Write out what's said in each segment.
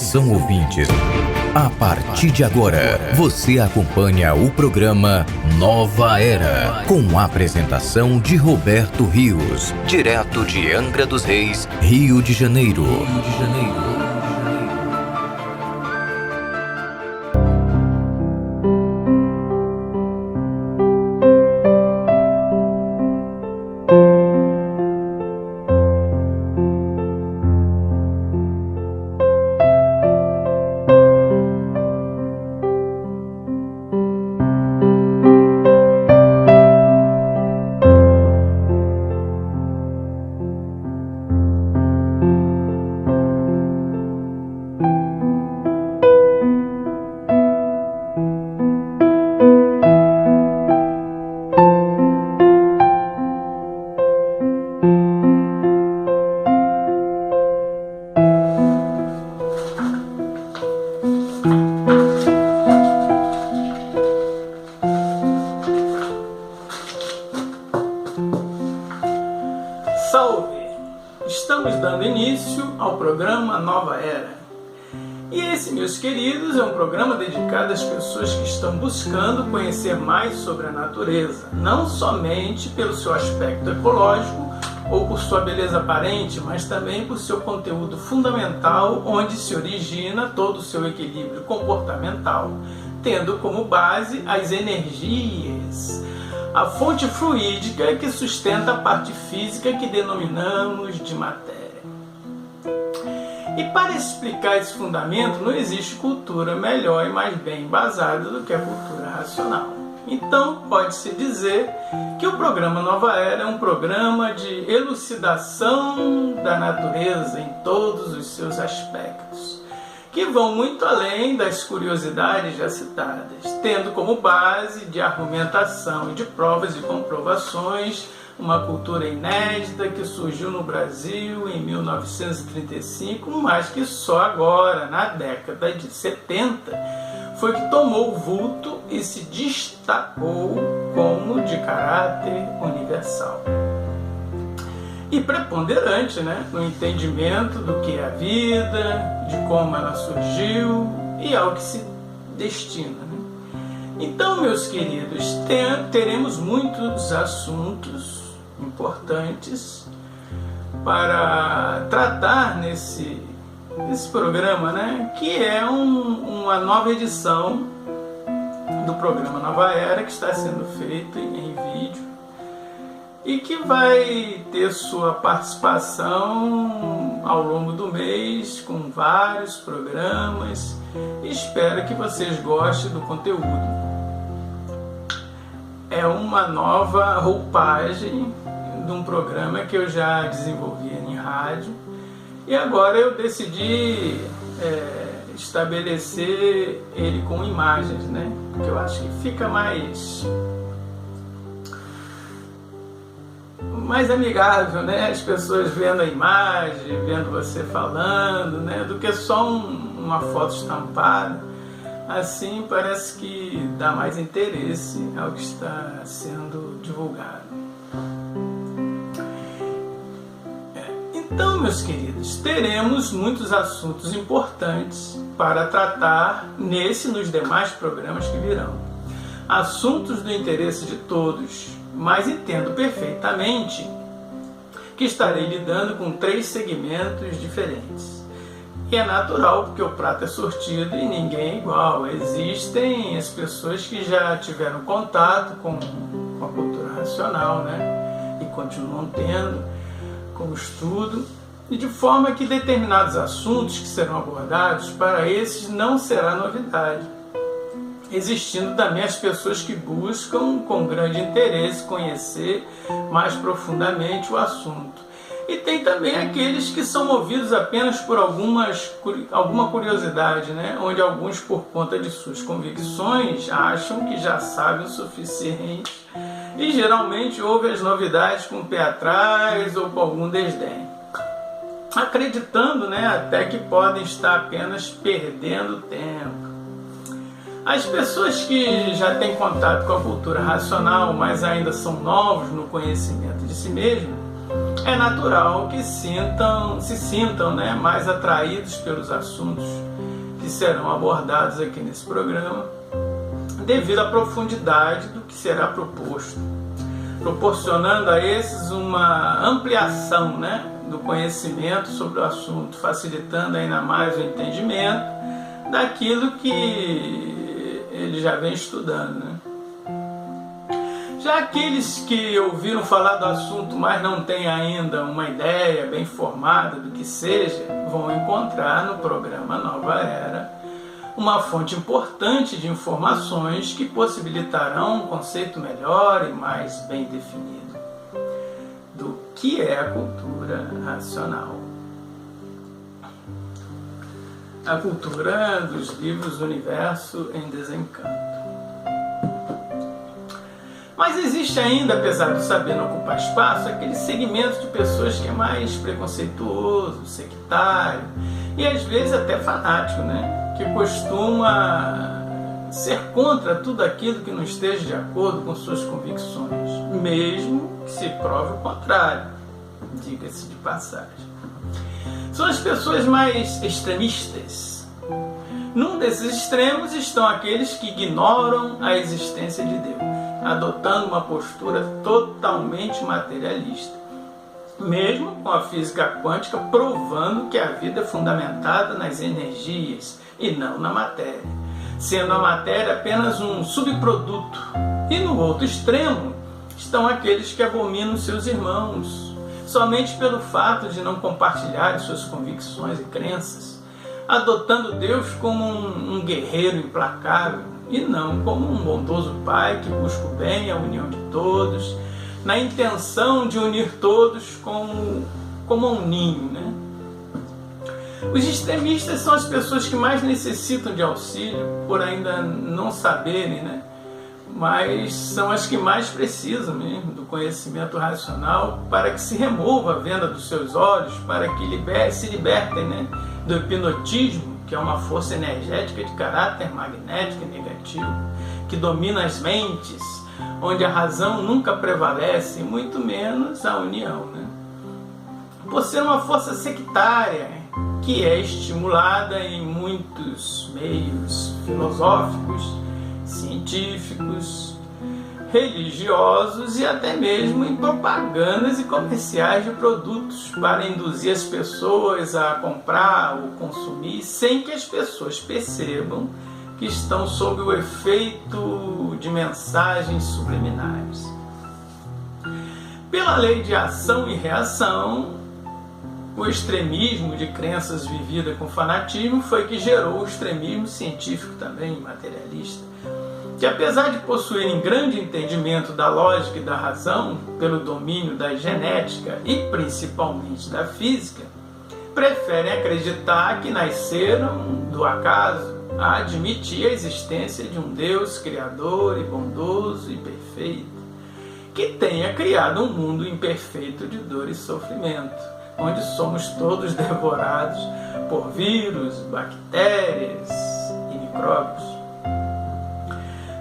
Atenção ouvintes, a partir de agora, você acompanha o programa Nova Era, com a apresentação de Roberto Rios, direto de Angra dos Reis, Rio de Janeiro. Salve! Estamos dando início ao programa Nova Era. E esse, meus queridos, é um programa dedicado às pessoas que estão buscando conhecer mais sobre a natureza, não somente pelo seu aspecto ecológico ou por sua beleza aparente, mas também por seu conteúdo fundamental, onde se origina todo o seu equilíbrio comportamental, tendo como base as energias, a fonte fluídica que sustenta a parte física que denominamos de matéria. E para explicar esse fundamento, não existe cultura melhor e mais bem embasada do que a cultura racional. Então, pode-se dizer que o programa Nova Era é um programa de elucidação da natureza em todos os seus aspectos, que vão muito além das curiosidades já citadas, tendo como base de argumentação e de provas e comprovações uma cultura inédita que surgiu no Brasil em 1935, mas que só agora, na década de 70, foi que tomou vulto e se destacou como de caráter universal. E preponderante, no entendimento do que é a vida, de como ela surgiu e ao que se destina. Então, meus queridos, teremos muitos assuntos importantes para tratar nesse programa, que é uma nova edição do programa Nova Era, que está sendo feito em vídeo e que vai ter sua participação ao longo do mês com vários programas. Espero que vocês gostem do conteúdo. É uma nova roupagem de um programa que eu já desenvolvi em rádio e agora eu decidi estabelecer ele com imagens, porque eu acho que fica mais amigável, as pessoas vendo a imagem, vendo você falando, do que só uma foto estampada. Assim parece que dá mais interesse ao que está sendo divulgado. Então, meus queridos, teremos muitos assuntos importantes para tratar nesse e nos demais programas que virão. Assuntos do interesse de todos, mas entendo perfeitamente que estarei lidando com 3 segmentos diferentes. E é natural, porque o prato é sortido e ninguém é igual. Existem as pessoas que já tiveram contato com a cultura racional, e continuam tendo, com o estudo, e de forma que determinados assuntos que serão abordados, para esses não será novidade. Existindo também as pessoas que buscam com grande interesse conhecer mais profundamente o assunto. E tem também aqueles que são movidos apenas por alguma curiosidade, onde alguns, por conta de suas convicções, acham que já sabem o suficiente e geralmente ouvem as novidades com o pé atrás ou com algum desdém, acreditando até que podem estar apenas perdendo tempo. As pessoas que já têm contato com a cultura racional, mas ainda são novos no conhecimento de si mesmos, é natural que se sintam mais atraídos pelos assuntos que serão abordados aqui nesse programa, devido à profundidade do que será proposto, proporcionando a esses uma ampliação, do conhecimento sobre o assunto, facilitando ainda mais o entendimento daquilo que ele já vem estudando. Já aqueles que ouviram falar do assunto, mas não têm ainda uma ideia bem formada do que seja, vão encontrar no programa Nova Era uma fonte importante de informações que possibilitarão um conceito melhor e mais bem definido do que é a cultura racional. A cultura dos livros do Universo em Desencanto. Mas existe ainda, apesar do saber não ocupar espaço, aquele segmento de pessoas que é mais preconceituoso, sectário e às vezes até fanático, que costuma ser contra tudo aquilo que não esteja de acordo com suas convicções, mesmo que se prove o contrário, diga-se de passagem. São as pessoas mais extremistas. Num desses extremos estão aqueles que ignoram a existência de Deus, adotando uma postura totalmente materialista, mesmo com a física quântica provando que a vida é fundamentada nas energias e não na matéria, sendo a matéria apenas um subproduto. E no outro extremo estão aqueles que abominam seus irmãos, somente pelo fato de não compartilhar suas convicções e crenças, adotando Deus como um guerreiro implacável e não como um bondoso pai que busca o bem, a união de todos, na intenção de unir todos como um ninho. Os extremistas são as pessoas que mais necessitam de auxílio, por ainda não saberem, mas são as que mais precisam mesmo do conhecimento racional para que se remova a venda dos seus olhos, para que se libertem do hipnotismo, que é uma força energética de caráter magnético e negativo, que domina as mentes, onde a razão nunca prevalece, e muito menos a união. Por ser uma força sectária, que é estimulada em muitos meios filosóficos, científicos, religiosos e até mesmo em propagandas e comerciais de produtos para induzir as pessoas a comprar ou consumir sem que as pessoas percebam que estão sob o efeito de mensagens subliminares. Pela lei de ação e reação, o extremismo de crenças vivida com fanatismo foi que gerou o extremismo científico também, materialista, que apesar de possuírem grande entendimento da lógica e da razão, pelo domínio da genética e principalmente da física, preferem acreditar que nasceram do acaso, a admitir a existência de um Deus criador e bondoso e perfeito, que tenha criado um mundo imperfeito de dor e sofrimento, onde somos todos devorados por vírus, bactérias e micróbios.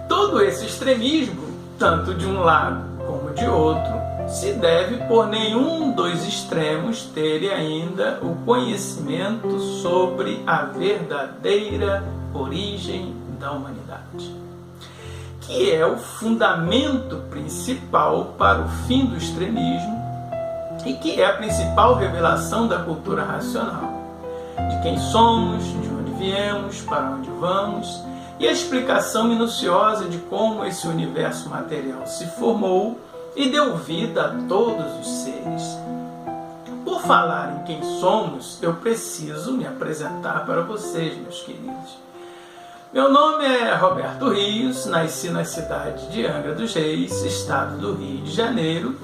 Todo esse extremismo, tanto de um lado como de outro, se deve por nenhum dos extremos ter ainda o conhecimento sobre a verdadeira origem da humanidade, que é o fundamento principal para o fim do extremismo e que é a principal revelação da cultura racional, de quem somos, de onde viemos, para onde vamos, e a explicação minuciosa de como esse universo material se formou e deu vida a todos os seres. Por falar em quem somos, eu preciso me apresentar para vocês, meus queridos. Meu nome é Roberto Rios, nasci na cidade de Angra dos Reis, estado do Rio de Janeiro,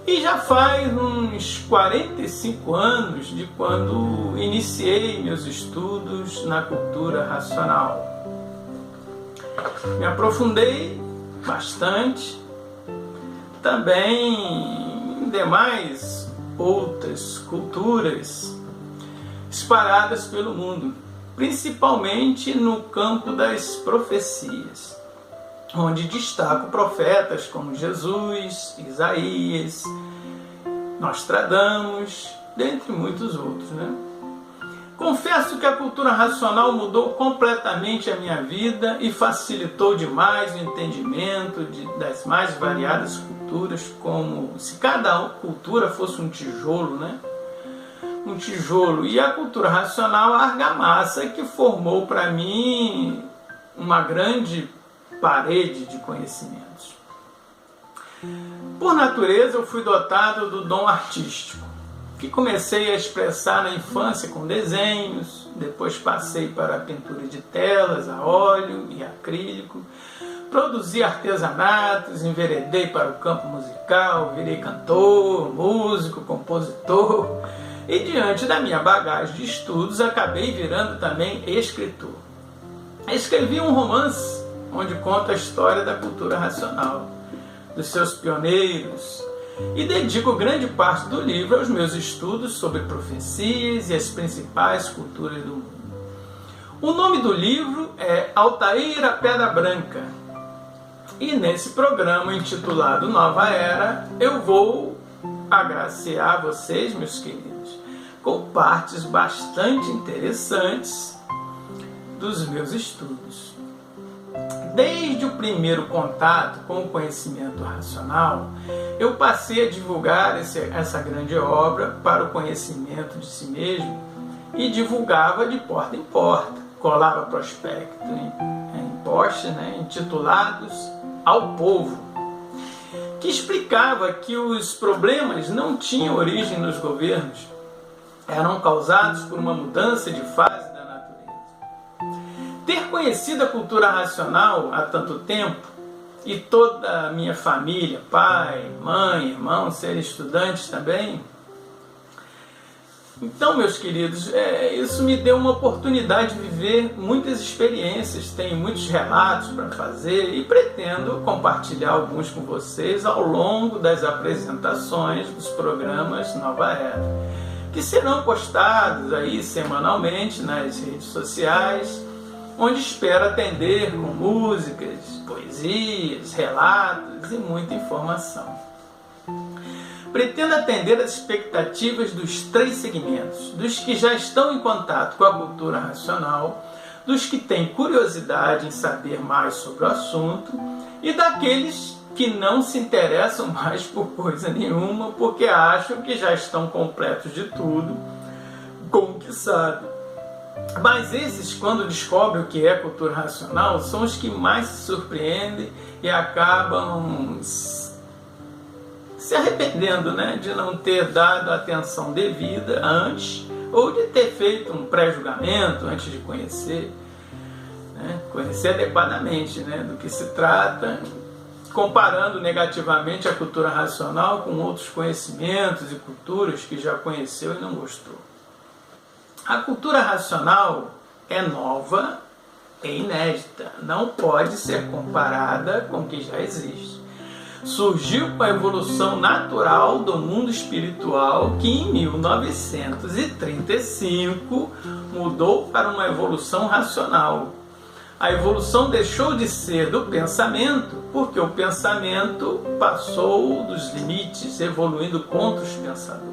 e já faz uns 45 anos de quando iniciei meus estudos na cultura racional. Me aprofundei bastante também em demais outras culturas espalhadas pelo mundo, principalmente no campo das profecias, onde destaco profetas como Jesus, Isaías, Nostradamus, dentre muitos outros. Confesso que a cultura racional mudou completamente a minha vida e facilitou demais o entendimento das mais variadas culturas, como se cada cultura fosse um tijolo, né? Um tijolo. E a cultura racional, a argamassa, que formou para mim uma grande parede de conhecimentos. Por natureza, eu fui dotado do dom artístico, que comecei a expressar na infância com desenhos, depois passei para a pintura de telas, a óleo e acrílico, produzi artesanatos, enveredei para o campo musical, virei cantor, músico, compositor, e diante da minha bagagem de estudos, acabei virando também escritor. Escrevi um romance onde conto a história da cultura racional, dos seus pioneiros, e dedico grande parte do livro aos meus estudos sobre profecias e as principais culturas do mundo. O nome do livro é Altair a Pedra Branca, e nesse programa intitulado Nova Era, eu vou agraciar vocês, meus queridos, com partes bastante interessantes dos meus estudos. Desde o primeiro contato com o conhecimento racional, eu passei a divulgar essa grande obra para o conhecimento de si mesmo e divulgava de porta em porta, colava prospecto em postes, intitulados Ao Povo, que explicava que os problemas não tinham origem nos governos, eram causados por uma mudança de fase da natureza. Ter conhecido a cultura racional há tanto tempo, e toda a minha família, pai, mãe, irmão, serem estudantes também, então, meus queridos, isso me deu uma oportunidade de viver muitas experiências, tenho muitos relatos para fazer e pretendo compartilhar alguns com vocês ao longo das apresentações dos programas Nova Era, que serão postados aí semanalmente nas redes sociais, onde espero atender com músicas, poesias, relatos e muita informação. Pretendo atender as expectativas dos três segmentos, dos que já estão em contato com a cultura racional, dos que têm curiosidade em saber mais sobre o assunto e daqueles que não se interessam mais por coisa nenhuma porque acham que já estão completos de tudo com o que sabem. Mas esses, quando descobrem o que é cultura racional, são os que mais se surpreendem e acabam se arrependendo, de não ter dado a atenção devida antes, ou de ter feito um pré-julgamento antes de conhecer, conhecer adequadamente do que se trata, comparando negativamente a cultura racional com outros conhecimentos e culturas que já conheceu e não gostou. A cultura racional é nova e inédita, não pode ser comparada com o que já existe. Surgiu com a evolução natural do mundo espiritual que em 1935 mudou para uma evolução racional. A evolução deixou de ser do pensamento porque o pensamento passou dos limites, evoluindo contra os pensadores.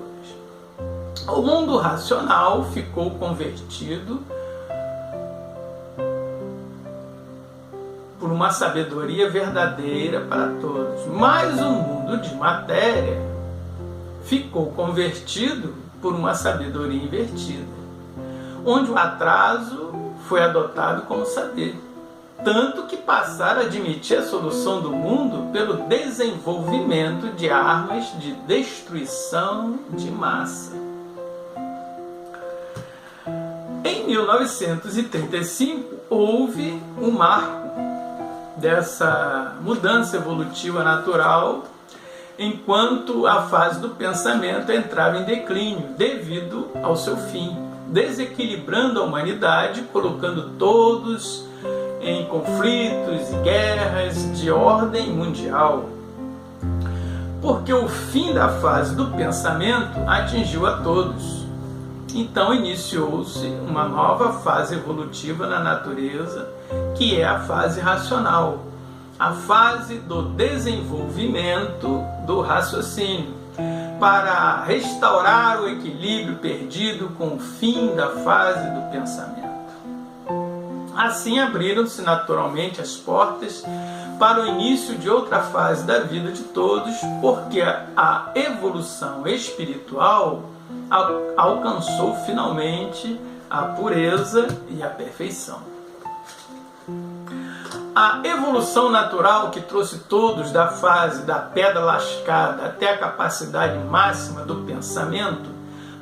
O mundo racional ficou convertido por uma sabedoria verdadeira para todos. Mas o mundo de matéria ficou convertido por uma sabedoria invertida, onde o atraso foi adotado como saber. Tanto que passaram a admitir a solução do mundo pelo desenvolvimento de armas de destruição de massa. Em 1935, houve um marco dessa mudança evolutiva natural, enquanto a fase do pensamento entrava em declínio devido ao seu fim, desequilibrando a humanidade, colocando todos em conflitos e guerras de ordem mundial. Porque o fim da fase do pensamento atingiu a todos. Então iniciou-se uma nova fase evolutiva na natureza, que é a fase racional, a fase do desenvolvimento do raciocínio, para restaurar o equilíbrio perdido com o fim da fase do pensamento. Assim abriram-se naturalmente as portas para o início de outra fase da vida de todos, porque a evolução espiritual alcançou finalmente a pureza e a perfeição. A evolução natural que trouxe todos da fase da pedra lascada até a capacidade máxima do pensamento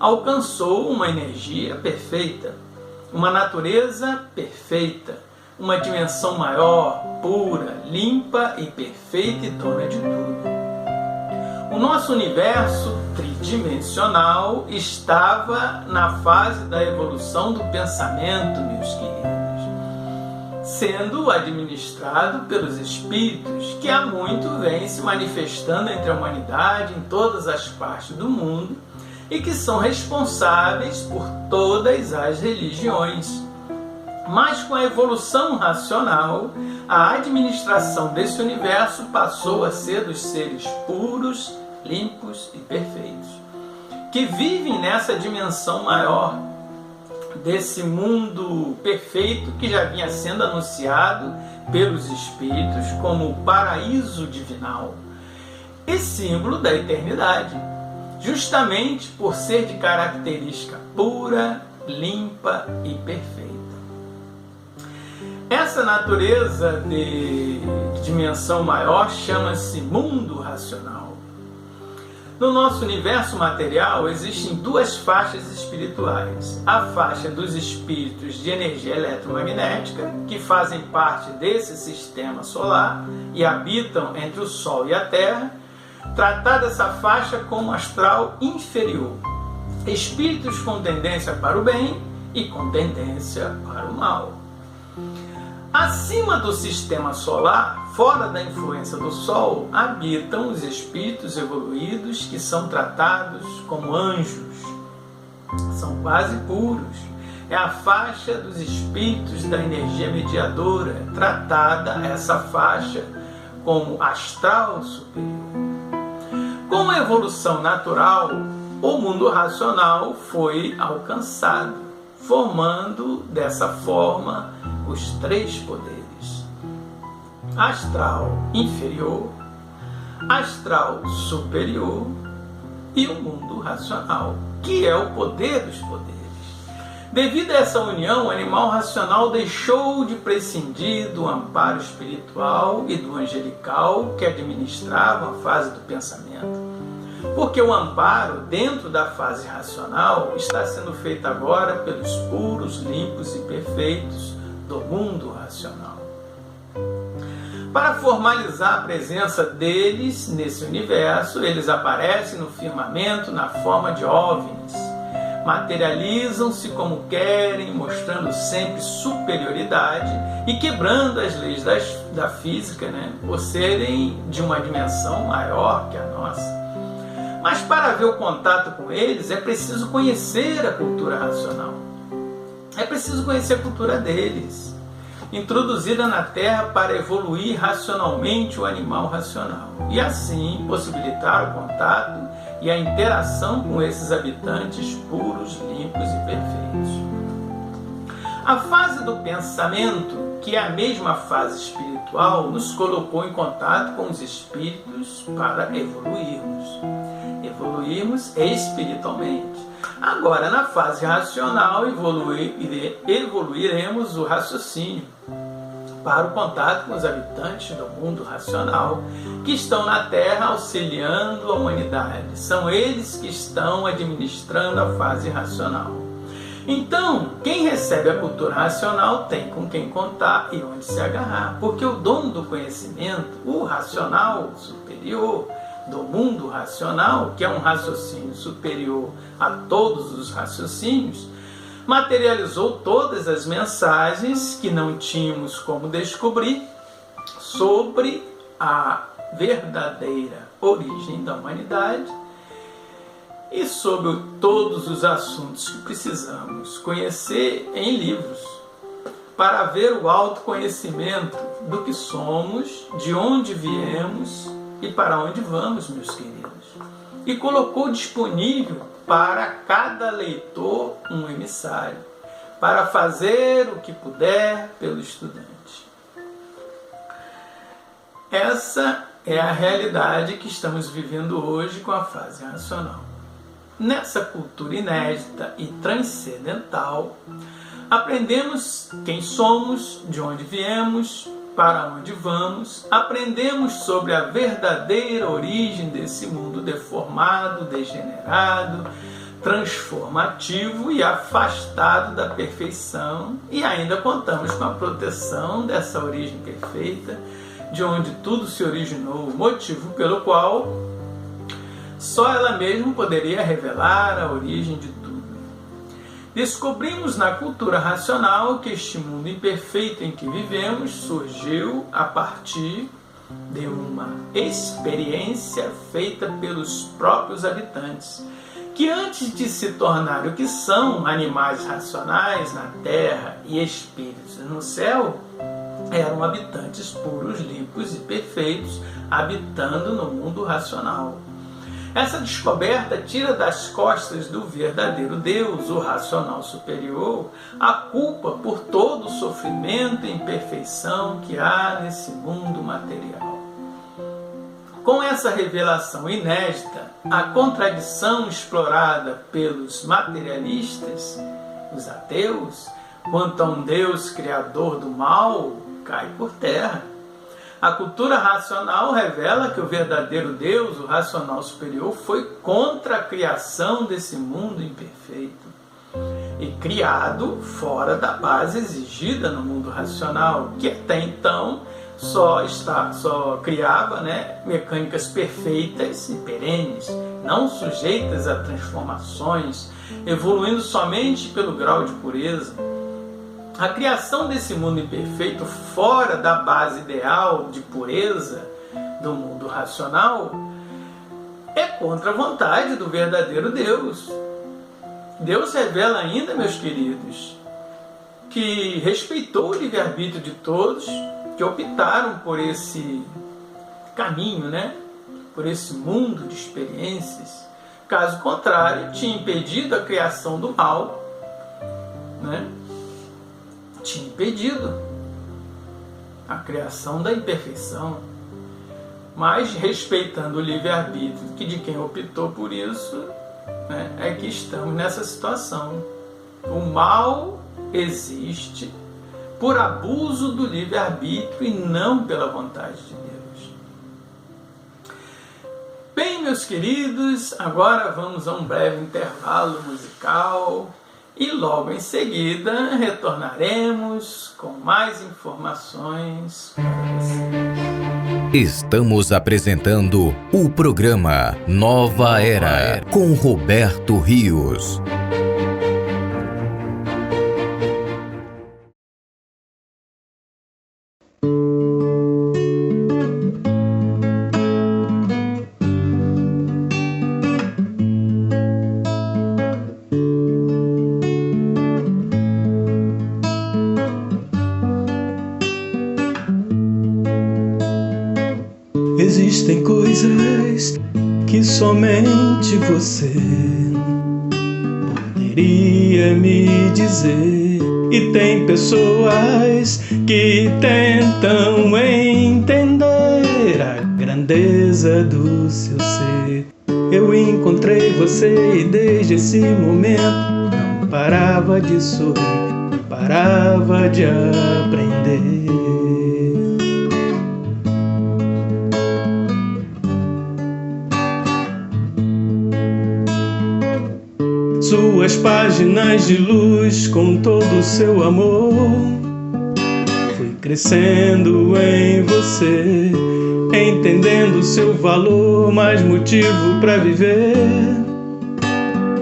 alcançou uma energia perfeita, uma natureza perfeita, uma dimensão maior, pura, limpa e perfeita e dona de tudo. O nosso universo tridimensional estava na fase da evolução do pensamento, meus queridos, sendo administrado pelos espíritos que há muito vêm se manifestando entre a humanidade em todas as partes do mundo e que são responsáveis por todas as religiões. Mas com a evolução racional, a administração desse universo passou a ser dos seres puros, limpos e perfeitos, que vivem nessa dimensão maior desse mundo perfeito que já vinha sendo anunciado pelos espíritos como o paraíso divinal e símbolo da eternidade, justamente por ser de característica pura, limpa e perfeita. Essa natureza de dimensão maior chama-se mundo racional. No nosso universo material existem duas faixas espirituais. A faixa dos espíritos de energia eletromagnética, que fazem parte desse sistema solar e habitam entre o Sol e a Terra, tratada essa faixa como astral inferior. Espíritos com tendência para o bem e com tendência para o mal. Acima do sistema solar, fora da influência do Sol, habitam os espíritos evoluídos que são tratados como anjos. São quase puros. É a faixa dos espíritos da energia mediadora, tratada essa faixa como astral superior. Com a evolução natural, o mundo racional foi alcançado, formando dessa forma os três poderes: astral inferior, astral superior e o mundo racional, que é o poder dos poderes. Devido a essa união, o animal racional deixou de prescindir do amparo espiritual e do angelical que administravam a fase do pensamento, porque o amparo dentro da fase racional está sendo feito agora pelos puros, limpos e perfeitos do mundo racional. Para formalizar a presença deles nesse universo, eles aparecem no firmamento na forma de OVNIs. Materializam-se como querem, mostrando sempre superioridade e quebrando as leis da física, por serem de uma dimensão maior que a nossa. Mas para haver o contato com eles é preciso conhecer a cultura racional. É preciso conhecer a cultura deles, introduzida na Terra para evoluir racionalmente o animal racional e assim possibilitar o contato e a interação com esses habitantes puros, limpos e perfeitos. A fase do pensamento, que é a mesma fase espiritual, nos colocou em contato com os espíritos para evoluirmos espiritualmente. Agora, na fase racional, evoluiremos o raciocínio para o contato com os habitantes do mundo racional que estão na Terra auxiliando a humanidade. São eles que estão administrando a fase racional. Então, quem recebe a cultura racional tem com quem contar e onde se agarrar, porque o dono do conhecimento, o racional superior do mundo racional, que é um raciocínio superior a todos os raciocínios, materializou todas as mensagens que não tínhamos como descobrir sobre a verdadeira origem da humanidade e sobre todos os assuntos que precisamos conhecer em livros para ver o autoconhecimento do que somos, de onde viemos e para onde vamos, meus queridos. e colocou disponível para cada leitor um emissário, para fazer o que puder pelo estudante. Essa é a realidade que estamos vivendo hoje com a fase racional. Nessa cultura inédita e transcendental, aprendemos quem somos, de onde viemos, para onde vamos, aprendemos sobre a verdadeira origem desse mundo deformado, degenerado, transformativo e afastado da perfeição, e ainda contamos com a proteção dessa origem perfeita, de onde tudo se originou, motivo pelo qual só ela mesma poderia revelar a origem de tudo. Descobrimos na cultura racional que este mundo imperfeito em que vivemos surgiu a partir de uma experiência feita pelos próprios habitantes, que antes de se tornar o que são, animais racionais na terra e espíritos no céu, eram habitantes puros, limpos e perfeitos, habitando no mundo racional. Essa descoberta tira das costas do verdadeiro Deus, o racional superior, a culpa por todo o sofrimento e imperfeição que há nesse mundo material. Com essa revelação inédita, a contradição explorada pelos materialistas, os ateus, quanto a um Deus criador do mal, cai por terra. A cultura racional revela que o verdadeiro Deus, o racional superior, foi contra a criação desse mundo imperfeito e criado fora da base exigida no mundo racional, que até então só criava mecânicas perfeitas e perenes, não sujeitas a transformações, evoluindo somente pelo grau de pureza. A criação desse mundo imperfeito fora da base ideal de pureza do mundo racional é contra a vontade do verdadeiro Deus. Deus revela ainda, meus queridos, que respeitou o livre-arbítrio de todos que optaram por esse caminho, por esse mundo de experiências. Caso contrário, tinha impedido a criação do mal, tinha impedido a criação da imperfeição, mas respeitando o livre-arbítrio que de quem optou por isso, é que estamos nessa situação. O mal existe por abuso do livre-arbítrio e não pela vontade de Deus. Bem, meus queridos, agora vamos a um breve intervalo musical. E logo em seguida retornaremos com mais informações para você. Estamos apresentando o programa Nova Era com Roberto Rios. Existem coisas que somente você poderia me dizer, e tem pessoas que tentam entender a grandeza do seu ser. Eu encontrei você e desde esse momento não parava de sorrir, não parava de aprender. Suas páginas de luz com todo o seu amor, fui crescendo em você, entendendo seu valor, mais motivo para viver.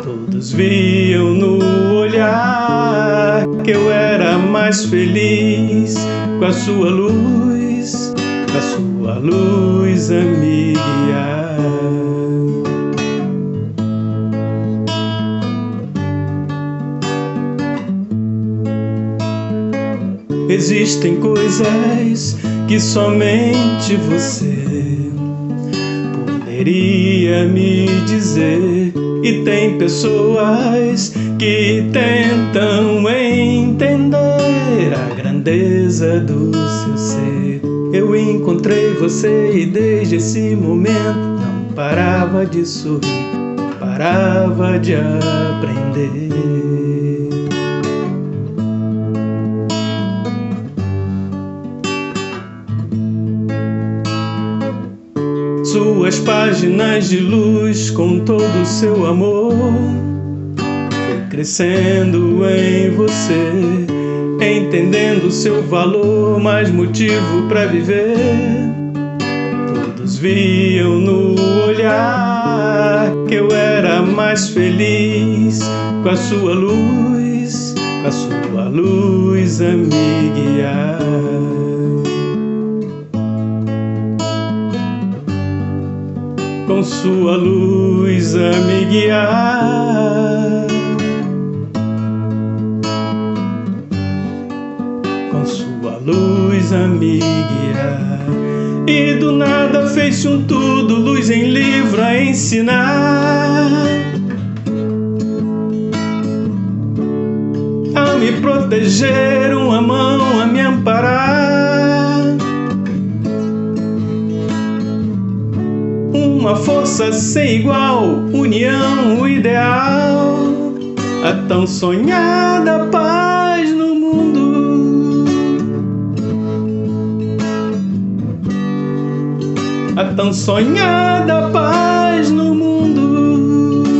Todos viam no olhar que eu era mais feliz com a sua luz a me guiar. Existem coisas que somente você queria me dizer. E tem pessoas que tentam entender a grandeza do seu ser. Eu encontrei você e desde esse momento não parava de sorrir, não parava de aprender. Suas páginas de luz com todo o seu amor foi crescendo em você, entendendo seu valor, mais motivo para viver. Todos viam no olhar que eu era mais feliz com a sua luz a me guiar. Com sua luz a me guiar, com sua luz a me guiar. E do nada fez-se um tudo, luz em livro a ensinar, a me proteger, uma mão a me amparar, uma força sem igual, união, o ideal, a tão sonhada paz no mundo, a tão sonhada paz no mundo,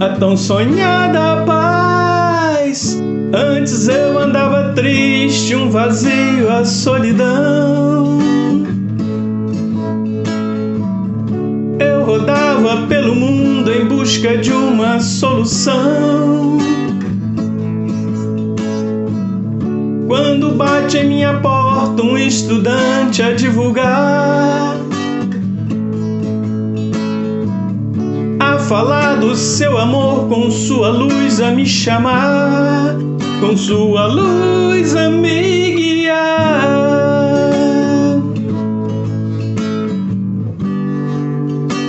a tão sonhada paz. Antes eu andava triste, um vazio, a solidão. Eu rodava pelo mundo em busca de uma solução. Quando bate em minha porta um estudante a divulgar, a falar do seu amor, com sua luz a me chamar, com sua luz a me guiar,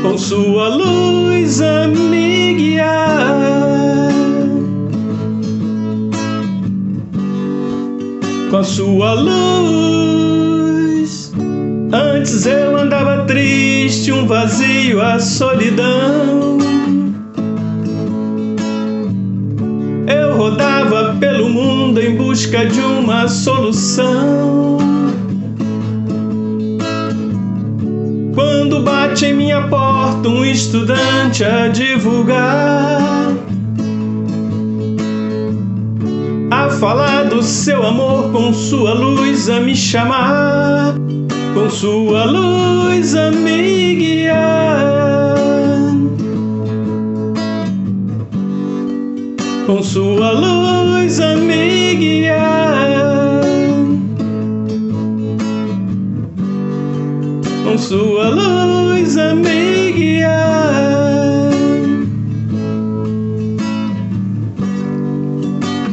com sua luz a me guiar, com sua luz. Antes eu andava triste, um vazio, a solidão. Eu rodava pelo mundo em busca de uma solução. Quando bate em minha porta um estudante a divulgar, a falar do seu amor, com sua luz a me chamar, com sua luz a me guiar, com sua luz a me guiar, com sua luz a me guiar,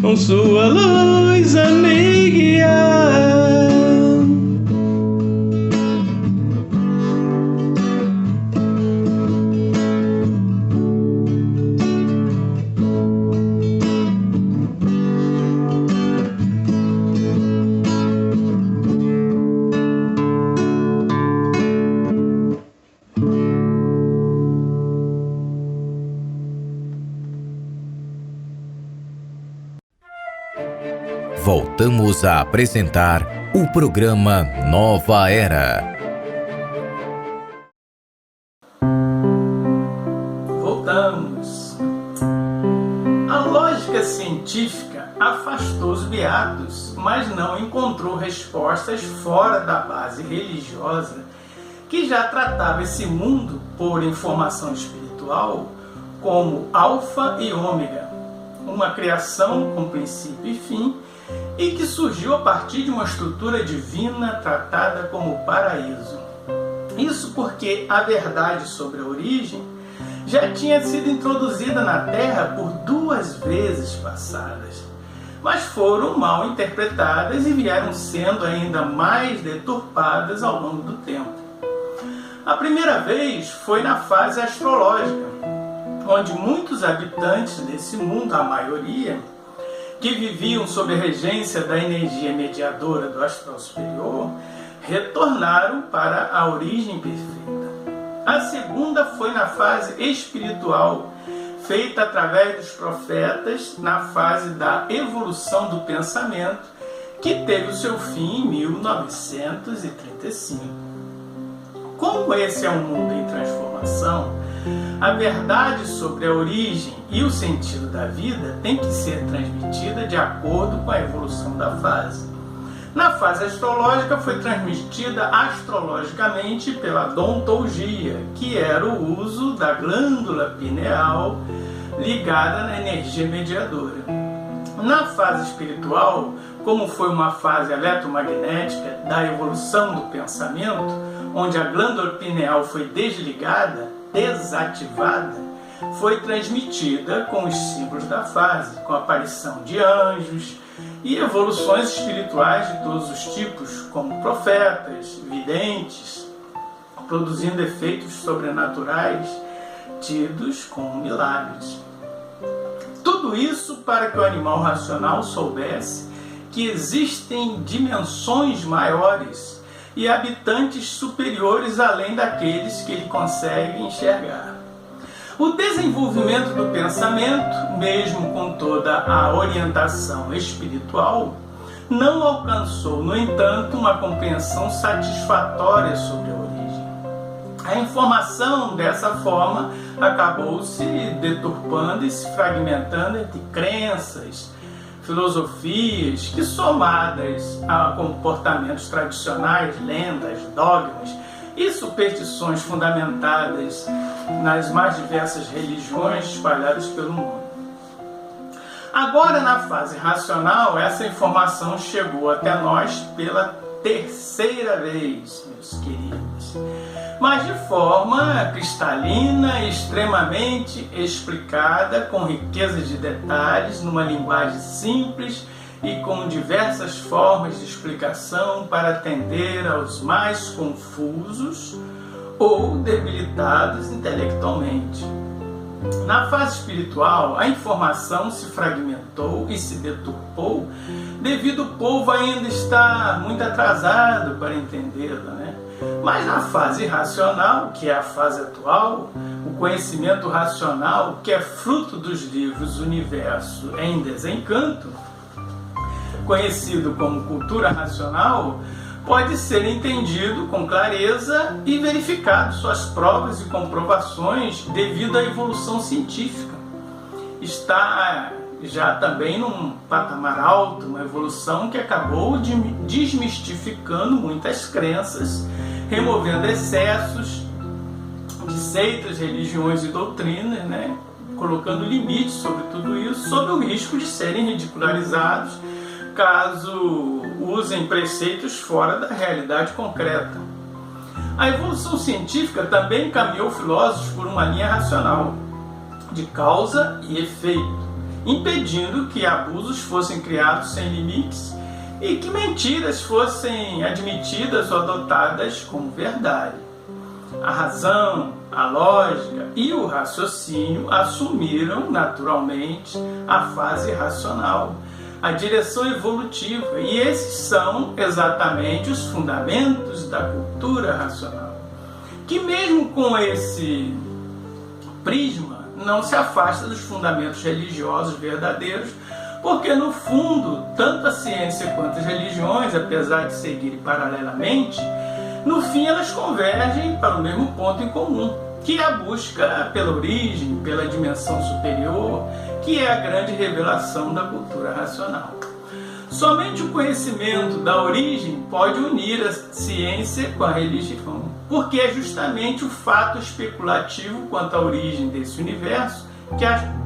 com sua luz a me guiar. Voltamos a apresentar o programa Nova Era. Voltamos. A lógica científica afastou os beatos, mas não encontrou respostas fora da base religiosa que já tratava esse mundo por informação espiritual como alfa e ômega, uma criação com princípio e fim, e que surgiu a partir de uma estrutura divina tratada como paraíso. Isso porque a verdade sobre a origem já tinha sido introduzida na Terra por 2 vezes passadas. mas foram mal interpretadas e vieram sendo ainda mais deturpadas ao longo do tempo. A primeira vez foi na fase astrológica, onde muitos habitantes desse mundo, a maioria, que viviam sob a regência da energia mediadora do astral superior, retornaram para a origem perfeita. A segunda foi na fase espiritual, feita através dos profetas na fase da evolução do pensamento, que teve o seu fim em 1935. Como esse é um mundo em transformação, a verdade sobre a origem e o sentido da vida tem que ser transmitida de acordo com a evolução da fase. Na fase astrológica foi transmitida astrologicamente pela odontologia, que era o uso da glândula pineal ligada na energia mediadora. Na fase espiritual, como foi uma fase eletromagnética da evolução do pensamento, onde a glândula pineal foi desligada, desativada, foi transmitida com os símbolos da fase, com a aparição de anjos e evoluções espirituais de todos os tipos, como profetas, videntes, produzindo efeitos sobrenaturais tidos como milagres. Tudo isso para que o animal racional soubesse que existem dimensões maiores e habitantes superiores além daqueles que ele consegue enxergar. O desenvolvimento do pensamento, mesmo com toda a orientação espiritual, não alcançou, no entanto, uma compreensão satisfatória sobre a origem. A informação, dessa forma, acabou se deturpando e se fragmentando entre crenças, filosofias que, somadas a comportamentos tradicionais, lendas, dogmas e superstições fundamentadas nas mais diversas religiões espalhadas pelo mundo. Agora, na fase racional, essa informação chegou até nós pela terceira vez, meus queridos, mas de forma cristalina e extremamente explicada, com riqueza de detalhes, numa linguagem simples e com diversas formas de explicação para atender aos mais confusos ou debilitados intelectualmente. Na fase espiritual, a informação se fragmentou e se deturpou devido ao povo ainda estar muito atrasado para entendê-la, né? Mas na fase racional, que é a fase atual, o conhecimento racional, que é fruto dos livros Universo em Desencanto, conhecido como cultura racional, pode ser entendido com clareza e verificado suas provas e comprovações devido à evolução científica. Está já também num patamar alto, uma evolução que acabou desmistificando muitas crenças, removendo excessos de seitas, religiões e doutrinas, né? Colocando limites sobre tudo isso, sob o risco de serem ridicularizados caso usem preceitos fora da realidade concreta. A evolução científica também encaminhou filósofos por uma linha racional, de causa e efeito, impedindo que abusos fossem criados sem limites e que mentiras fossem admitidas ou adotadas como verdade. A razão, a lógica e o raciocínio assumiram naturalmente a fase racional, a direção evolutiva, e esses são exatamente os fundamentos da cultura racional, que mesmo com esse prisma não se afasta dos fundamentos religiosos verdadeiros, porque no fundo, tanto a ciência quanto as religiões, apesar de seguirem paralelamente, no fim elas convergem para o mesmo ponto em comum, que é a busca pela origem, pela dimensão superior, que é a grande revelação da cultura racional. Somente o conhecimento da origem pode unir a ciência com a religião, porque é justamente o fato especulativo quanto à origem desse universo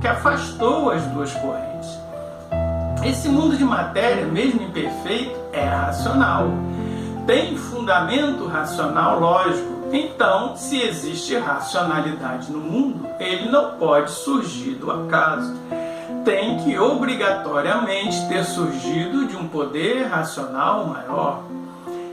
que afastou as duas correntes. Esse mundo de matéria, mesmo imperfeito, é racional. Tem fundamento racional lógico. Então, se existe racionalidade no mundo, ele não pode surgir do acaso. tem que obrigatoriamente ter surgido de um poder racional maior.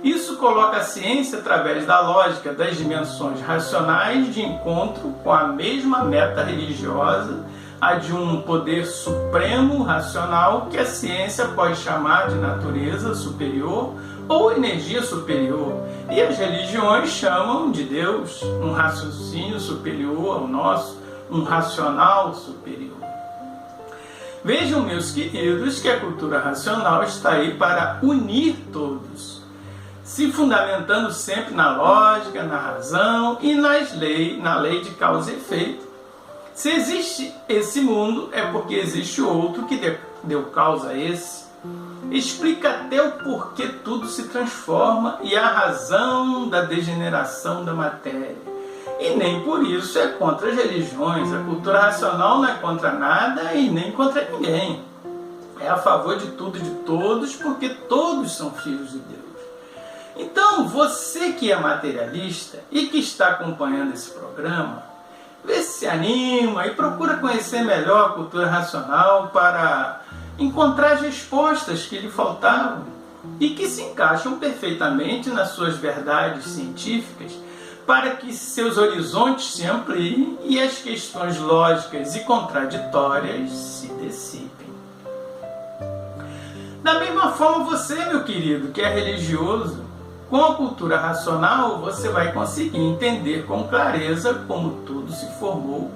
Isso coloca a ciência, através da lógica das dimensões racionais, de encontro com a mesma meta religiosa, a de um poder supremo racional que a ciência pode chamar de natureza superior ou energia superior, e as religiões chamam de Deus, um raciocínio superior ao nosso, um racional superior. Vejam, meus queridos, que a cultura racional está aí para unir todos, se fundamentando sempre na lógica, na razão e na lei de causa e efeito. Se existe esse mundo, é porque existe outro que deu causa a esse. Explica até o porquê tudo se transforma e a razão da degeneração da matéria. E nem por isso é contra as religiões. A cultura racional não é contra nada e nem contra ninguém. É a favor de tudo e de todos, porque todos são filhos de Deus. Então, você que é materialista e que está acompanhando esse programa, vê se anima e procura conhecer melhor a cultura racional para encontrar as respostas que lhe faltavam e que se encaixam perfeitamente nas suas verdades científicas, para que seus horizontes se ampliem e as questões lógicas e contraditórias se dissipem. Da mesma forma, você, meu querido, que é religioso, com a cultura racional você vai conseguir entender com clareza como tudo se formou,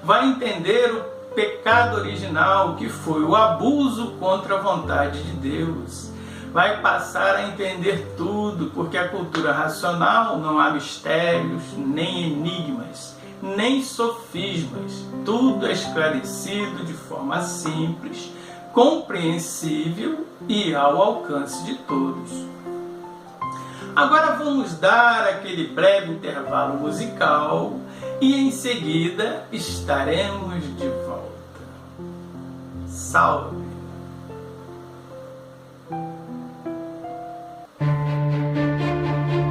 vai entender o pecado original, que foi o abuso contra a vontade de Deus. Vai passar a entender tudo, porque a cultura racional não há mistérios, nem enigmas, nem sofismas. Tudo é esclarecido de forma simples, compreensível e ao alcance de todos. Agora vamos dar aquele breve intervalo musical e em seguida estaremos de volta. Salve!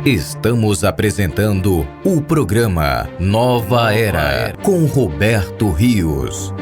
Estamos apresentando o programa Nova Era com Roberto Rios.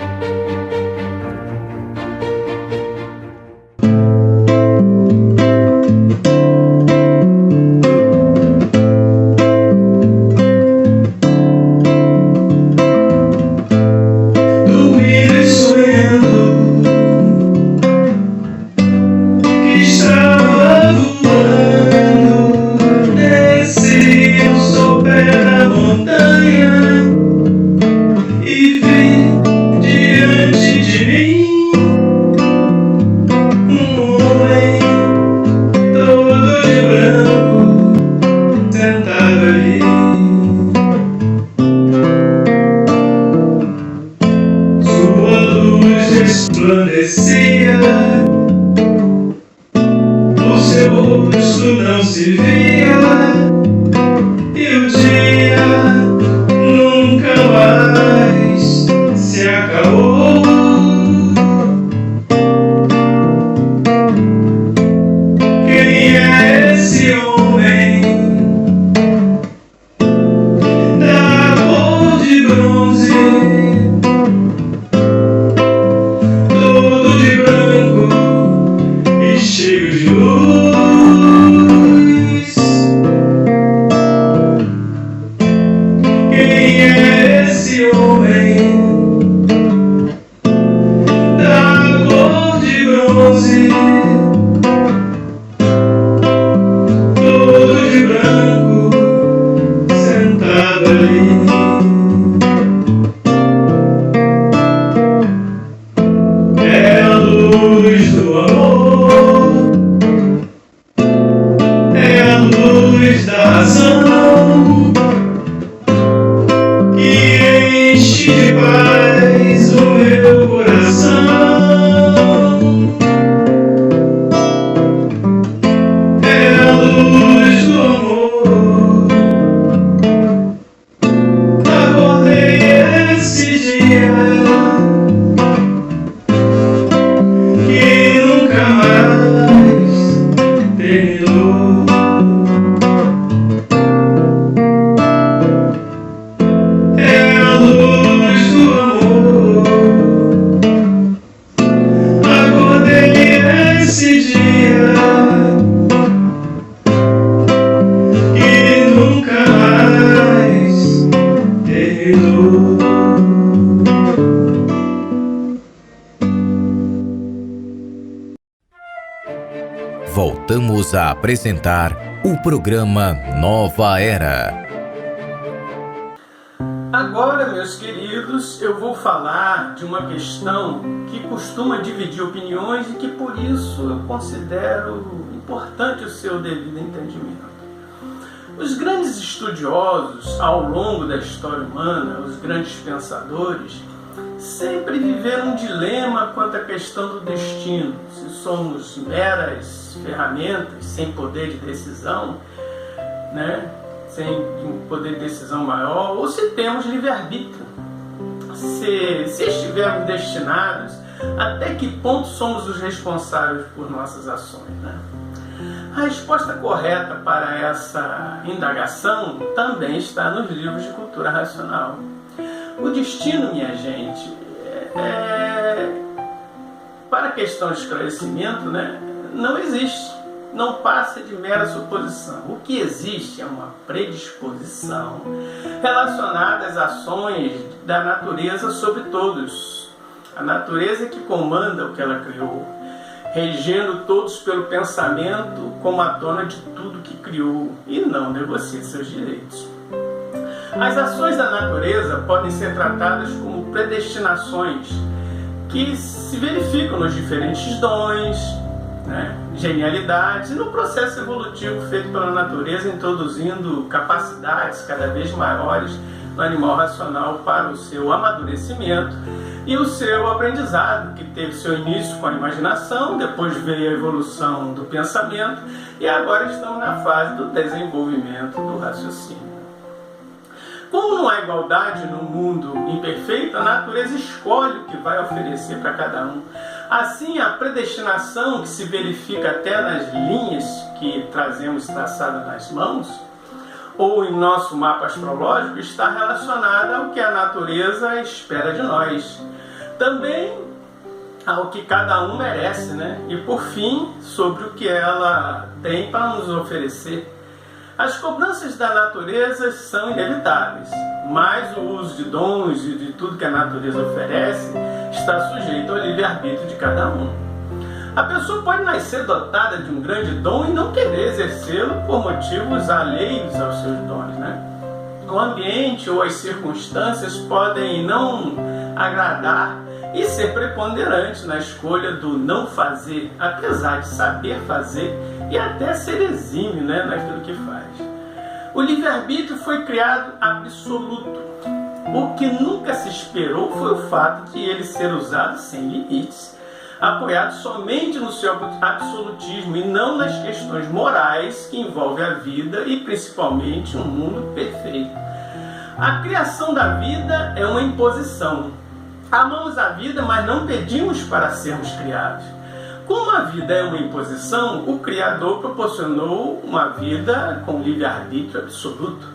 Voltamos a apresentar o programa Nova Era. Agora, meus queridos, eu vou falar de uma questão que costuma dividir opiniões e que por isso eu considero importante o seu devido entendimento. Os grandes estudiosos ao longo da história humana, os grandes pensadores, sempre viveram um dilema quanto à questão do destino. Se somos meras ferramentas sem poder de decisão, sem um poder de decisão maior, ou se temos livre-arbítrio. Se estivermos destinados, até que ponto somos os responsáveis por nossas ações, A resposta correta para essa indagação também está nos livros de cultura racional. O destino, minha gente, para a questão de esclarecimento, não existe. Não passa de mera suposição. O que existe é uma predisposição relacionada às ações da natureza sobre todos. A natureza que comanda o que ela criou, regendo todos pelo pensamento como a dona de tudo que criou e não negocia seus direitos. As ações da natureza podem ser tratadas como predestinações que se verificam nos diferentes dons, genialidades e no processo evolutivo feito pela natureza, introduzindo capacidades cada vez maiores no animal racional para o seu amadurecimento e o seu aprendizado, que teve seu início com a imaginação, depois veio a evolução do pensamento e agora estamos na fase do desenvolvimento do raciocínio. Como não há igualdade no mundo imperfeito, a natureza escolhe o que vai oferecer para cada um. Assim, a predestinação que se verifica até nas linhas que trazemos traçadas nas mãos, ou em nosso mapa astrológico, está relacionada ao que a natureza espera de nós. Também ao que cada um merece, E por fim, sobre o que ela tem para nos oferecer. As cobranças da natureza são inevitáveis, mas o uso de dons e de tudo que a natureza oferece está sujeito ao livre-arbítrio de cada um. A pessoa pode nascer dotada de um grande dom e não querer exercê-lo por motivos alheios aos seus dons, O ambiente ou as circunstâncias podem não agradar e ser preponderante na escolha do não fazer, apesar de saber fazer e até ser exímio naquilo que faz. O livre-arbítrio foi criado absoluto. O que nunca se esperou foi o fato de ele ser usado sem limites, apoiado somente no seu absolutismo e não nas questões morais que envolvem a vida e principalmente um mundo perfeito. A criação da vida é uma imposição. Amamos a vida, mas não pedimos para sermos criados. Como a vida é uma imposição, o Criador proporcionou uma vida com livre-arbítrio absoluto.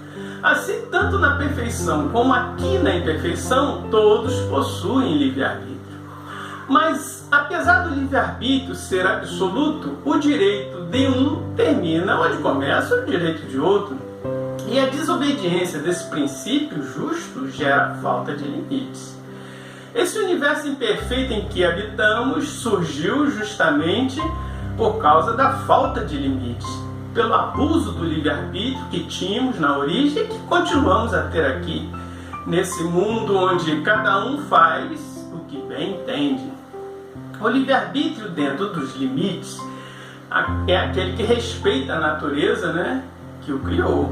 Assim, tanto na perfeição como aqui na imperfeição, todos possuem livre-arbítrio. Mas, apesar do livre-arbítrio ser absoluto, o direito de um termina onde começa o direito de outro. E a desobediência desse princípio justo gera falta de limites. Esse universo imperfeito em que habitamos surgiu justamente por causa da falta de limites, pelo abuso do livre-arbítrio que tínhamos na origem e que continuamos a ter aqui, nesse mundo onde cada um faz o que bem entende. O livre-arbítrio dentro dos limites é aquele que respeita a natureza, que o criou.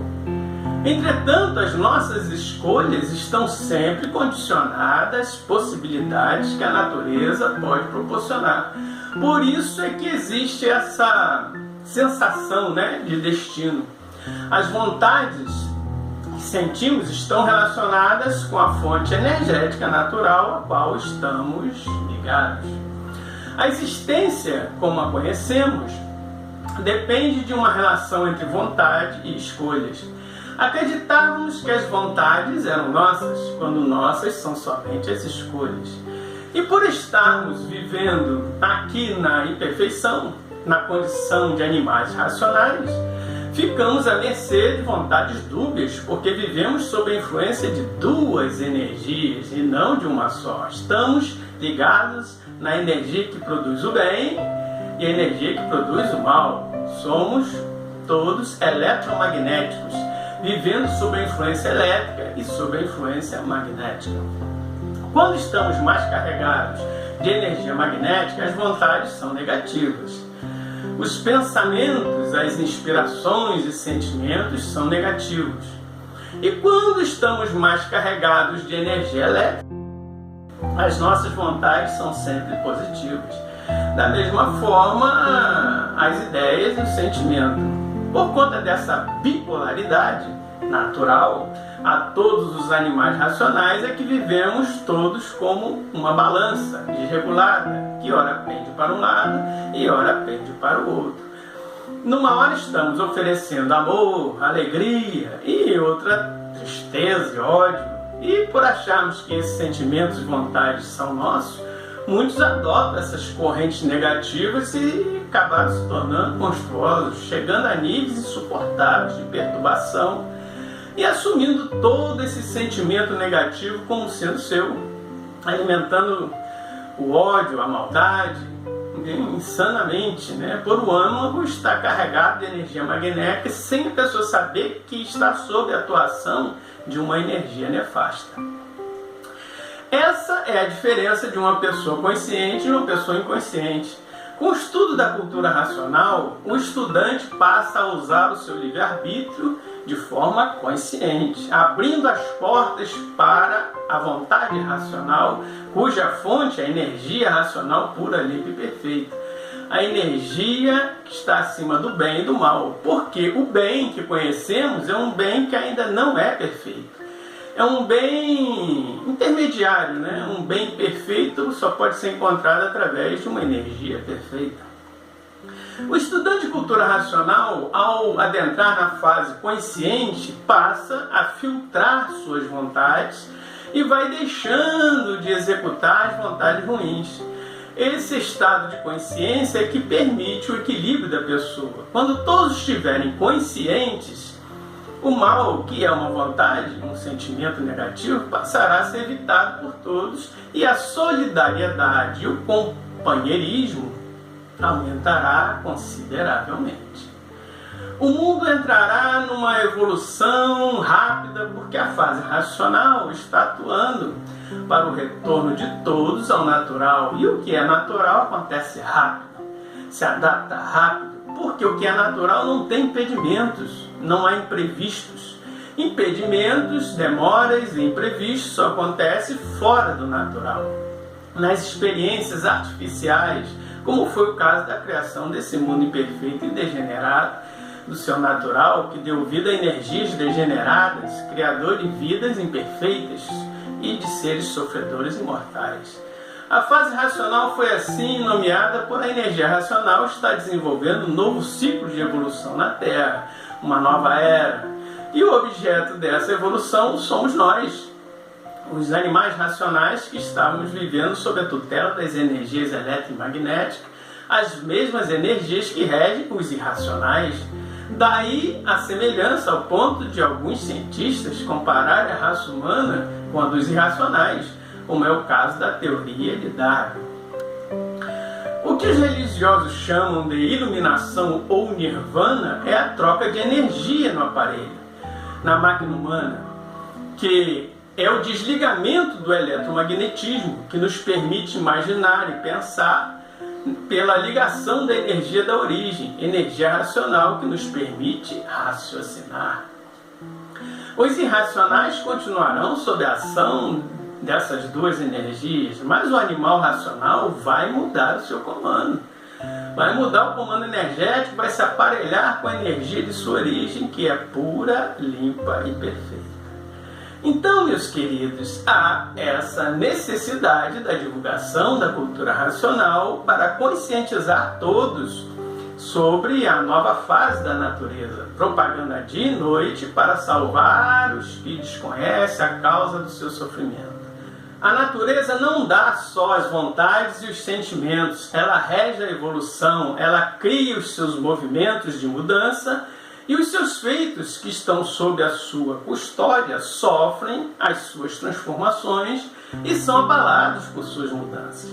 Entretanto, as nossas escolhas estão sempre condicionadas às possibilidades que a natureza pode proporcionar. Por isso é que existe essa sensação de destino. As vontades que sentimos estão relacionadas com a fonte energética natural a qual estamos ligados. A existência, como a conhecemos, depende de uma relação entre vontade e escolhas. Acreditávamos que as vontades eram nossas, quando nossas são somente as escolhas. E por estarmos vivendo aqui na imperfeição, na condição de animais racionais, ficamos à mercê de vontades dúbias, porque vivemos sob a influência de duas energias e não de uma só. Estamos ligados na energia que produz o bem e a energia que produz o mal. Somos todos eletromagnéticos, vivendo sob a influência elétrica e sob a influência magnética. Quando estamos mais carregados de energia magnética, as vontades são negativas. Os pensamentos, as inspirações e sentimentos são negativos. E quando estamos mais carregados de energia elétrica, as nossas vontades são sempre positivas. Da mesma forma, as ideias e o sentimento. Por conta dessa bipolaridade natural, a todos os animais racionais é que vivemos todos como uma balança desregulada, que ora pende para um lado e ora pende para o outro. Numa hora estamos oferecendo amor, alegria e outra tristeza e ódio. E por acharmos que esses sentimentos e vontades são nossos, muitos adotam essas correntes negativas e acabaram se tornando monstruosos, chegando a níveis insuportáveis de perturbação e assumindo todo esse sentimento negativo como sendo seu, alimentando o ódio, a maldade, insanamente, por o âmago estar carregado de energia magnética sem a pessoa saber que está sob a atuação de uma energia nefasta. Essa é a diferença de uma pessoa consciente e uma pessoa inconsciente. Com o estudo da cultura racional, o estudante passa a usar o seu livre-arbítrio de forma consciente, abrindo as portas para a vontade racional, cuja fonte é a energia racional pura, limpa e perfeita. A energia que está acima do bem e do mal, porque o bem que conhecemos é um bem que ainda não é perfeito. É um bem intermediário, Um bem perfeito só pode ser encontrado através de uma energia perfeita. O estudante de cultura racional, ao adentrar na fase consciente, passa a filtrar suas vontades e vai deixando de executar as vontades ruins. Esse estado de consciência é que permite o equilíbrio da pessoa. Quando todos estiverem conscientes, o mal, que é uma vontade, um sentimento negativo, passará a ser evitado por todos e a solidariedade e o companheirismo aumentará consideravelmente. O mundo entrará numa evolução rápida porque a fase racional está atuando para o retorno de todos ao natural. E o que é natural acontece rápido, se adapta rápido, porque o que é natural não tem impedimentos, não há imprevistos. Impedimentos, demoras e imprevistos só acontecem fora do natural. Nas experiências artificiais, como foi o caso da criação desse mundo imperfeito e degenerado, do seu natural, que deu vida a energias degeneradas, criador de vidas imperfeitas e de seres sofredores imortais. A fase racional foi assim nomeada por a energia racional estar desenvolvendo um novo ciclo de evolução na Terra, uma nova era. E o objeto dessa evolução somos nós, os animais racionais que estávamos vivendo sob a tutela das energias eletromagnéticas, as mesmas energias que regem os irracionais. Daí a semelhança ao ponto de alguns cientistas compararem a raça humana com a dos irracionais, como é o caso da teoria de Darwin. O que os religiosos chamam de iluminação ou nirvana é a troca de energia no aparelho, na máquina humana, que é o desligamento do eletromagnetismo que nos permite imaginar e pensar pela ligação da energia da origem, energia racional que nos permite raciocinar. Os irracionais continuarão sob a ação dessas duas energias, mas o animal racional vai mudar o seu comando. Vai mudar o comando energético, vai se aparelhar com a energia de sua origem, que é pura, limpa e perfeita. Então, meus queridos, há essa necessidade da divulgação da cultura racional para conscientizar todos sobre a nova fase da natureza, propaganda dia e noite para salvar os que desconhecem a causa do seu sofrimento. A natureza não dá só as vontades e os sentimentos, ela rege a evolução, ela cria os seus movimentos de mudança e os seus feitos que estão sob a sua custódia sofrem as suas transformações e são abalados por suas mudanças.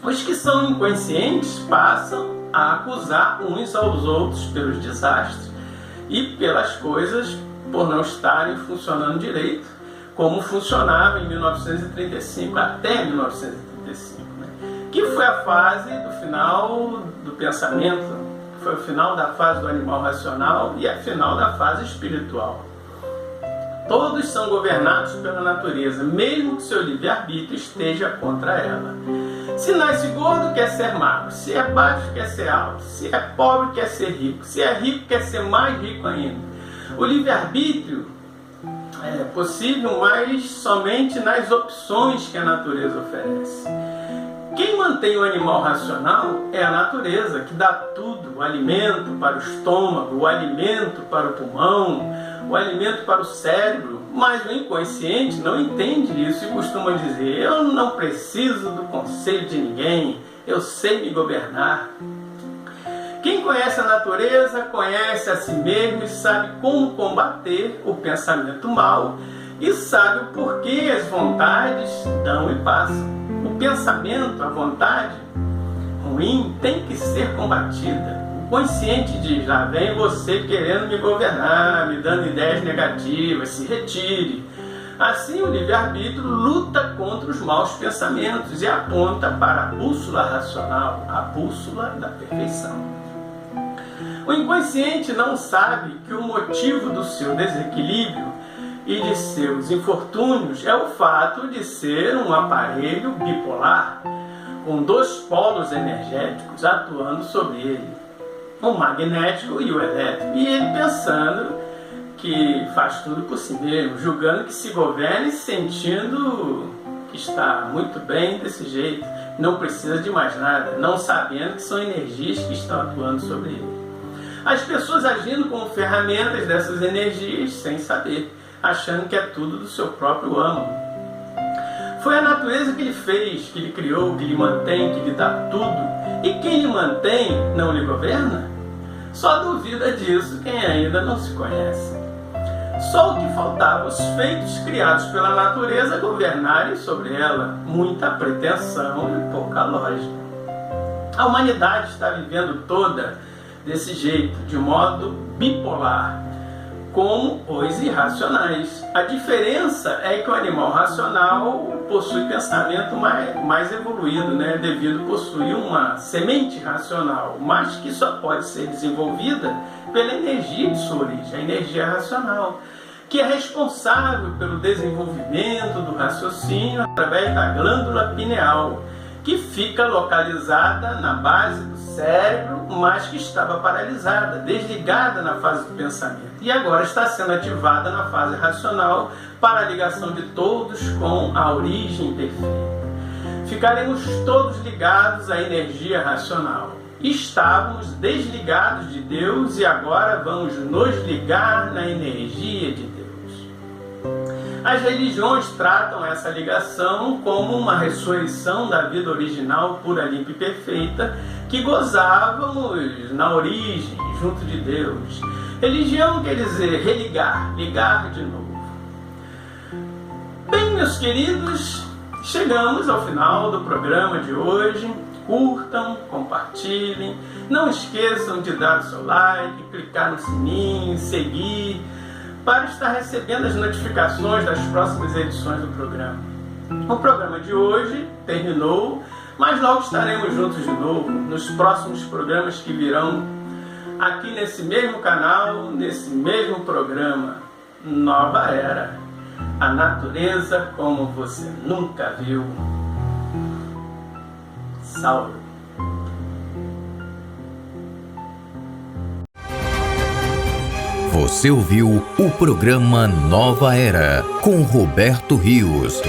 Os que são inconscientes passam a acusar uns aos outros pelos desastres e pelas coisas por não estarem funcionando direito, como funcionava em 1935 até 1935, né? Que foi a fase do final do pensamento, foi o final da fase do animal racional e a final da fase espiritual. Todos são governados pela natureza, mesmo que seu livre-arbítrio esteja contra ela. Se nasce gordo, quer ser magro. Se é baixo, quer ser alto. Se é pobre, quer ser rico. Se é rico, quer ser mais rico ainda. O livre-arbítrio é possível, mas somente nas opções que a natureza oferece. Quem mantém o animal racional é a natureza, que dá tudo: o alimento para o estômago, o alimento para o pulmão, o alimento para o cérebro. Mas o inconsciente não entende isso e costuma dizer: eu não preciso do conselho de ninguém, eu sei me governar. Quem conhece a natureza, conhece a si mesmo e sabe como combater o pensamento mau e sabe o porquê as vontades dão e passam. O pensamento, a vontade ruim, tem que ser combatida. O consciente diz: lá vem você querendo me governar, me dando ideias negativas, se retire. Assim, o livre-arbítrio luta contra os maus pensamentos e aponta para a bússola racional, a bússola da perfeição. O inconsciente não sabe que o motivo do seu desequilíbrio e de seus infortúnios é o fato de ser um aparelho bipolar, com dois polos energéticos atuando sobre ele, o magnético e o elétrico, e ele pensando que faz tudo por si mesmo, julgando que se governa e sentindo que está muito bem desse jeito, não precisa de mais nada, não sabendo que são energias que estão atuando sobre ele. As pessoas agindo como ferramentas dessas energias sem saber, achando que é tudo do seu próprio âmago. Foi a natureza que ele fez, que ele criou, que lhe mantém, que lhe dá tudo. E quem lhe mantém não lhe governa? Só duvida disso quem ainda não se conhece. Só o que faltava, os feitos criados pela natureza governarem sobre ela. Muita pretensão e pouca lógica. A humanidade está vivendo toda desse jeito, de modo bipolar, como os irracionais. A diferença é que o animal racional possui pensamento mais evoluído, né? Devido a possuir uma semente racional, mas que só pode ser desenvolvida pela energia de sua origem, a energia racional, que é responsável pelo desenvolvimento do raciocínio através da glândula pineal, que fica localizada na base do cérebro, mas que estava paralisada, desligada na fase do pensamento, e agora está sendo ativada na fase racional para a ligação de todos com a origem perfeita. Ficaremos todos ligados à energia racional. Estávamos desligados de Deus e agora vamos nos ligar na energia de Deus. As religiões tratam essa ligação como uma ressurreição da vida original, pura, limpa e perfeita, que gozávamos na origem, junto de Deus. Religião quer dizer religar, ligar de novo. Bem, meus queridos, chegamos ao final do programa de hoje. Curtam, compartilhem, não esqueçam de dar o seu like, clicar no sininho, seguir, para estar recebendo as notificações das próximas edições do programa. O programa de hoje terminou, mas logo estaremos juntos de novo nos próximos programas que virão aqui nesse mesmo canal, nesse mesmo programa. Nova Era, a natureza como você nunca viu. Salve! Você ouviu o programa Nova Era, com Roberto Rios.